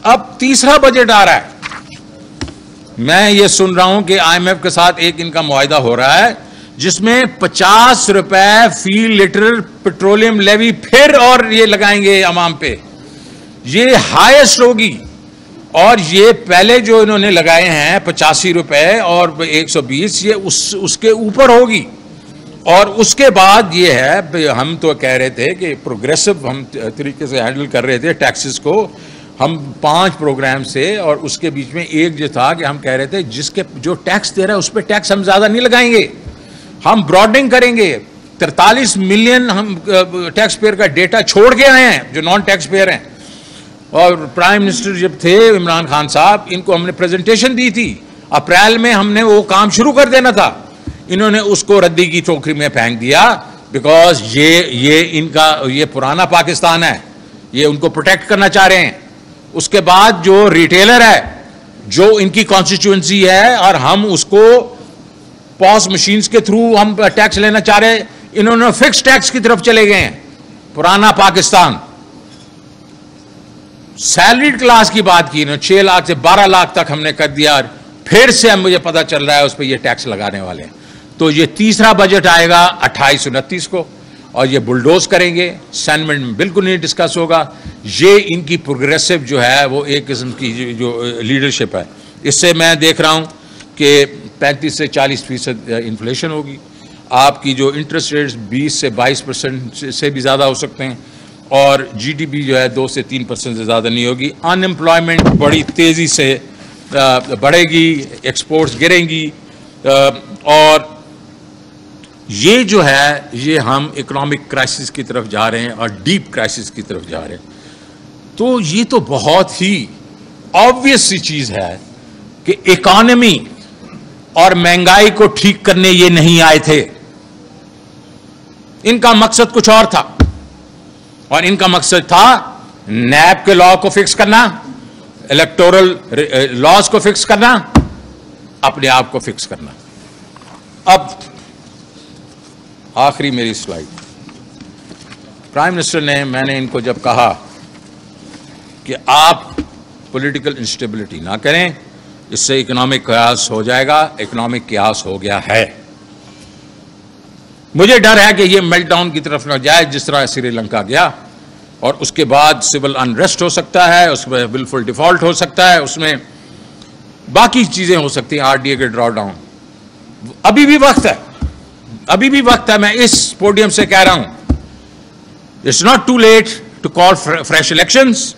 اب تیسرا بجٹ آ رہا ہے. میں یہ سن رہا ہوں کہ آئی ایم ایف کے ساتھ ایک ان کا معاہدہ ہو رہا ہے جس میں 50 روپے فی لیٹر پیٹرولیم لیوی پھر اور یہ لگائیں گے عوام پہ. یہ ہائیسٹ ہوگی. اور یہ پہلے جو انہوں نے لگائے ہیں 85 روپے اور 120 یہ اس کے اوپر ہوگی. اور اس کے بعد یہ ہے ہم تو کہہ رہے تھے کہ پروگریسو ہم طریقے سے ہینڈل کر رہے تھے ٹیکسز کو. ہم 5 پروگرام سے اور اس کے بیچ میں ایک جو تھا کہ ہم کہہ رہے تھے جس کے جو ٹیکس دے رہا ہے اس پہ ٹیکس ہم زیادہ نہیں لگائیں گے. ہم براڈنگ کریں گے. 43 ملین ہم ٹیکس پیئر کا ڈیٹا چھوڑ کے آئے ہیں جو نان ٹیکس پیئر ہیں. اور پرائم منسٹر جب تھے عمران خان صاحب ان کو ہم نے پریزنٹیشن دی تھی. اپریل میں ہم نے وہ کام شروع کر دینا تھا. انہوں نے اس کو ردی کی ٹوکری میں پھینک دیا بیکاز یہ ان کا یہ پرانا پاکستان ہے. یہ ان کو پروٹیکٹ کرنا چاہ رہے ہیں. اس کے بعد جو ریٹیلر ہے جو ان کی کانسٹیچوئنسی ہے اور ہم اس کو پوس مشینز کے تھرو ہم ٹیکس لینا چاہ رہے ہیں. انہوں نے فکس ٹیکس کی طرف چلے گئے ہیں. پرانا پاکستان. سیلریڈ کلاس کی بات کی نا 6 لاکھ سے 12 لاکھ تک ہم نے کر دیا. پھر سے ہم مجھے پتا چل رہا ہے اس پہ یہ ٹیکس لگانے والے ہیں. تو یہ تیسرا بجٹ آئے گا 28-29 کو اور یہ بلڈوز کریں گے. سینٹ میں بالکل نہیں ڈسکس ہوگا. یہ ان کی پروگریسو جو ہے وہ ایک قسم کی جو لیڈرشپ ہے. اس سے میں دیکھ رہا ہوں کہ 35 سے 40% انفلیشن ہوگی. آپ کی جو انٹرسٹ ریٹس 20 سے 22% سے بھی زیادہ ہو سکتے ہیں. اور جی ڈی پی جو ہے 2 سے 3% سے زیادہ نہیں ہوگی. ان امپلائمنٹ بڑی تیزی سے بڑھے گی. ایکسپورٹس گریں گی. اور یہ جو ہے یہ ہم اکنامک کرائسس کی طرف جا رہے ہیں اور ڈیپ کرائسس کی طرف جا رہے ہیں. تو یہ تو بہت ہی آبویس سی چیز ہے کہ اکانومی اور مہنگائی کو ٹھیک کرنے یہ نہیں آئے تھے. ان کا مقصد کچھ اور تھا. اور ان کا مقصد تھا نیب کے لا کو فکس کرنا, الیکٹورل لاز کو فکس کرنا, اپنے آپ کو فکس کرنا. اب آخری میری سلائیڈ. پرائم منسٹر نے میں نے ان کو جب کہا کہ آپ پولیٹیکل انسٹیبلٹی نہ کریں, اس سے اکنامک قیاس ہو جائے گا. اکنامک قیاس ہو گیا ہے. مجھے ڈر ہے کہ یہ میلٹ ڈاؤن کی طرف نہ جائے جس طرح سری لنکا گیا. اور اس کے بعد سول انریسٹ ہو سکتا ہے, اس میں ولفل ڈیفالٹ ہو سکتا ہے, اس میں باقی چیزیں ہو سکتی ہیں. آر ڈی اے کے ڈرا ڈاؤن. ابھی بھی وقت ہے. ابھی بھی وقت ہے. میں اس پوڈیم سے کہہ رہا ہوں it's not too late to call fresh elections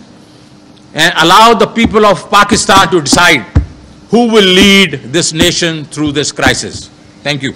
and allow the people of Pakistan to decide who will lead this nation through this crisis. Thank you.